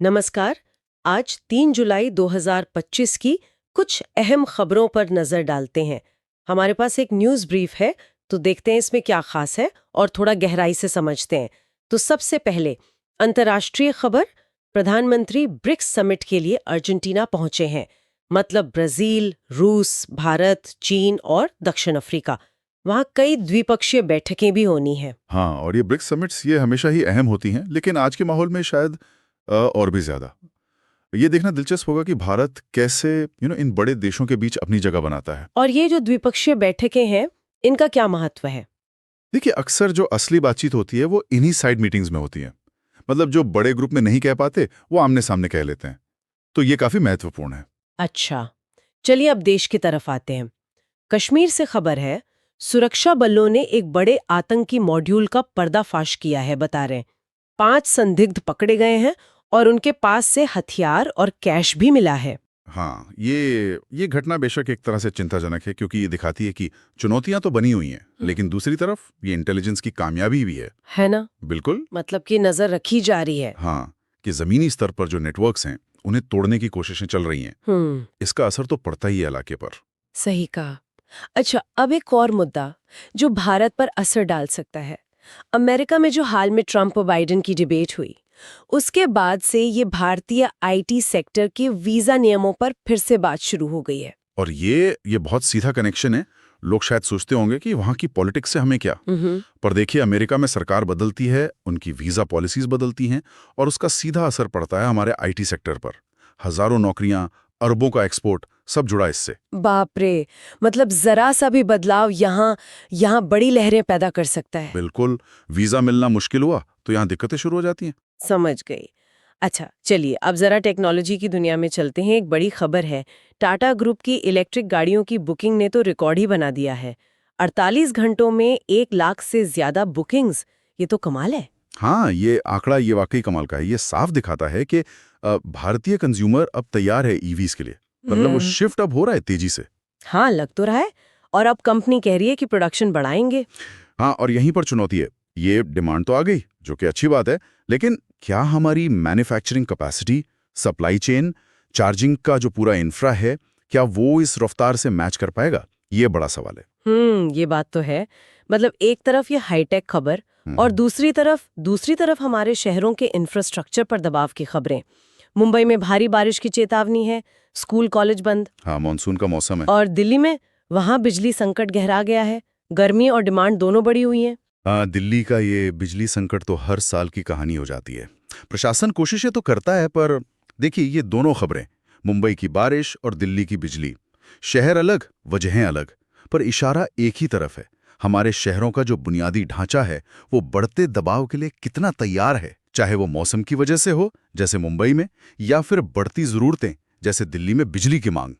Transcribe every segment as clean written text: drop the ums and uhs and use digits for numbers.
नमस्कार। आज 3 जुलाई 2025 की कुछ अहम खबरों पर नजर डालते हैं। हमारे पास एक न्यूज़ ब्रीफ है, तो देखते हैं इसमें क्या खास है और थोड़ा गहराई से समझते हैं। तो सबसे पहले अंतर्राष्ट्रीय खबर, प्रधानमंत्री ब्रिक्स समिट के लिए अर्जेंटीना पहुंचे हैं। मतलब ब्राजील, रूस, भारत, चीन और दक्षिण अफ्रीका। वहाँ कई द्विपक्षीय बैठकें भी होनी हैं। हाँ, और ये ब्रिक्स समिट्स ये हमेशा ही अहम होती हैं, लेकिन आज के माहौल में शायद और भी ज्यादा। ये देखना दिलचस्प होगा कि भारत कैसे इन बड़े देशों के बीच अपनी जगह बनाता है। और ये जो द्विपक्षीय बैठकें हैं, इनका क्या महत्व है? देखिए, अक्सर जो असली बातचीत होती है वो इन्हीं साइड मीटिंग्स में होती है। मतलब जो बड़े ग्रुप में नहीं कह पाते वो आमने सामने कह लेते हैं। तो ये काफी महत्वपूर्ण है। अच्छा, चलिए अब देश की तरफ आते हैं। कश्मीर से खबर है, सुरक्षा बलों ने एक बड़े आतंकी मॉड्यूल का पर्दाफाश किया है, बता रहे हैं। 5 संदिग्ध पकड़े गए हैं और उनके पास से हथियार और कैश भी मिला है। हाँ, ये घटना बेशक एक तरह से चिंताजनक है, क्योंकि ये दिखाती है कि चुनौतियां तो बनी हुई हैं, लेकिन दूसरी तरफ ये इंटेलिजेंस की कामयाबी भी है ना? बिल्कुल। मतलब कि नजर रखी जा रही है। हाँ, कि जमीनी स्तर पर जो नेटवर्क्स हैं उन्हें तोड़ने की कोशिशें चल रही हैं। इसका असर तो पड़ता ही है इलाके पर। सही कहा। अच्छा, अब एक और मुद्दा जो भारत पर असर डाल सकता है। अमेरिका में जो हाल में ट्रंप और बाइडेन की डिबेट हुई, उसके बाद से ये भारतीय आईटी सेक्टर के वीजा नियमों पर फिर से बात शुरू हो गई है। और ये बहुत सीधा कनेक्शन है। लोग शायद सोचते होंगे कि वहाँ की पॉलिटिक्स से हमें क्या, पर देखिए, अमेरिका में सरकार बदलती है, उनकी वीजा पॉलिसीज बदलती हैं और उसका सीधा असर पड़ता है हमारे आईटी सेक्टर पर। हजारों नौकरियां, अरबों का एक्सपोर्ट, सब जुड़ा इससे। बाप रे, मतलब जरा सा भी बदलाव यहाँ बड़ी लहरें पैदा कर सकता है। बिल्कुल। वीजा मिलना मुश्किल हुआ तो यहाँ दिक्कतें शुरू हो जाती हैं। समझ गई। अच्छा, चलिए अब जरा टेक्नोलॉजी की दुनिया में चलते हैं। एक बड़ी खबर है, टाटा ग्रुप की इलेक्ट्रिक गाड़ियों की बुकिंग ने तो रिकॉर्ड ही बना दिया है। 48 घंटों में 1 लाख से ज्यादा बुकिंग्स। ये तो कमाल है। हाँ, ये आंकड़ा ये वाकई कमाल का है। ये साफ दिखाता है कि भारतीय कंज्यूमर अब तैयार है ईवीज के लिए। मतलब वो शिफ्ट अब हो रहा है तेजी से। हाँ, लग तो रहा है। और अब कंपनी कह रही है कि प्रोडक्शन बढ़ाएंगे। हाँ, और यहीं पर चुनौती है। ये डिमांड तो आ गई, जो कि अच्छी बात है, लेकिन क्या हमारी manufacturing capacity, supply chain, charging का जो पूरा इंफ्रा है, क्या वो इस रफ्तार से मैच कर पाएगा? ये बड़ा सवाल है। ये बात तो है। मतलब एक तरफ ये हाईटेक खबर और दूसरी तरफ हमारे शहरों के इंफ्रास्ट्रक्चर पर दबाव की खबरें। मुंबई में भारी बारिश की चेतावनी है, स्कूल कॉलेज बंद। हाँ, मानसून का मौसम है। और दिल्ली में वहां बिजली संकट गहरा गया है। गर्मी और डिमांड दोनों बढ़ी हुई हैं। हाँ, दिल्ली का ये बिजली संकट तो हर साल की कहानी हो जाती है। प्रशासन कोशिशें तो करता है, पर देखिए, ये दोनों खबरें, मुंबई की बारिश और दिल्ली की बिजली, शहर अलग, वजहें अलग, पर इशारा एक ही तरफ है। हमारे शहरों का जो बुनियादी ढांचा है वो बढ़ते दबाव के लिए कितना तैयार है, चाहे वो मौसम की वजह से हो जैसे मुंबई में, या फिर बढ़ती जरूरतें जैसे दिल्ली में बिजली की मांग।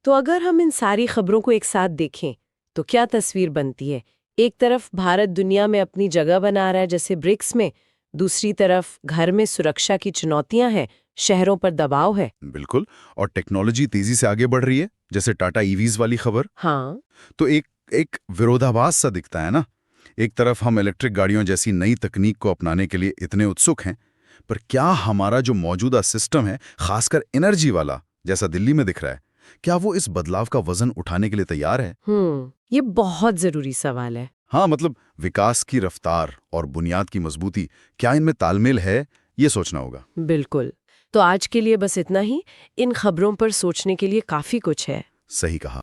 तो अगर हम इन सारी खबरों को एक साथ देखें तो क्या तस्वीर बनती है? एक तरफ भारत दुनिया में अपनी जगह बना रहा है जैसे ब्रिक्स में, दूसरी तरफ घर में सुरक्षा की चुनौतियां हैं, शहरों पर दबाव है। बिल्कुल। और टेक्नोलॉजी तेजी से आगे बढ़ रही है, जैसे टाटा ईवीज वाली खबर। हाँ। तो एक विरोधाभास सा दिखता है ना। एक तरफ हम इलेक्ट्रिक गाड़ियों जैसी नई तकनीक को अपनाने के लिए इतने उत्सुक हैं, पर क्या हमारा जो मौजूदा सिस्टम है, खासकर एनर्जी वाला जैसा दिल्ली में दिख रहा है, क्या वो इस बदलाव का वजन उठाने के लिए तैयार है? ये बहुत जरूरी सवाल है। हाँ, मतलब विकास की रफ्तार और बुनियाद की मजबूती, क्या इनमें तालमेल है, ये सोचना होगा। बिल्कुल। तो आज के लिए बस इतना ही। इन खबरों पर सोचने के लिए काफी कुछ है। सही कहा।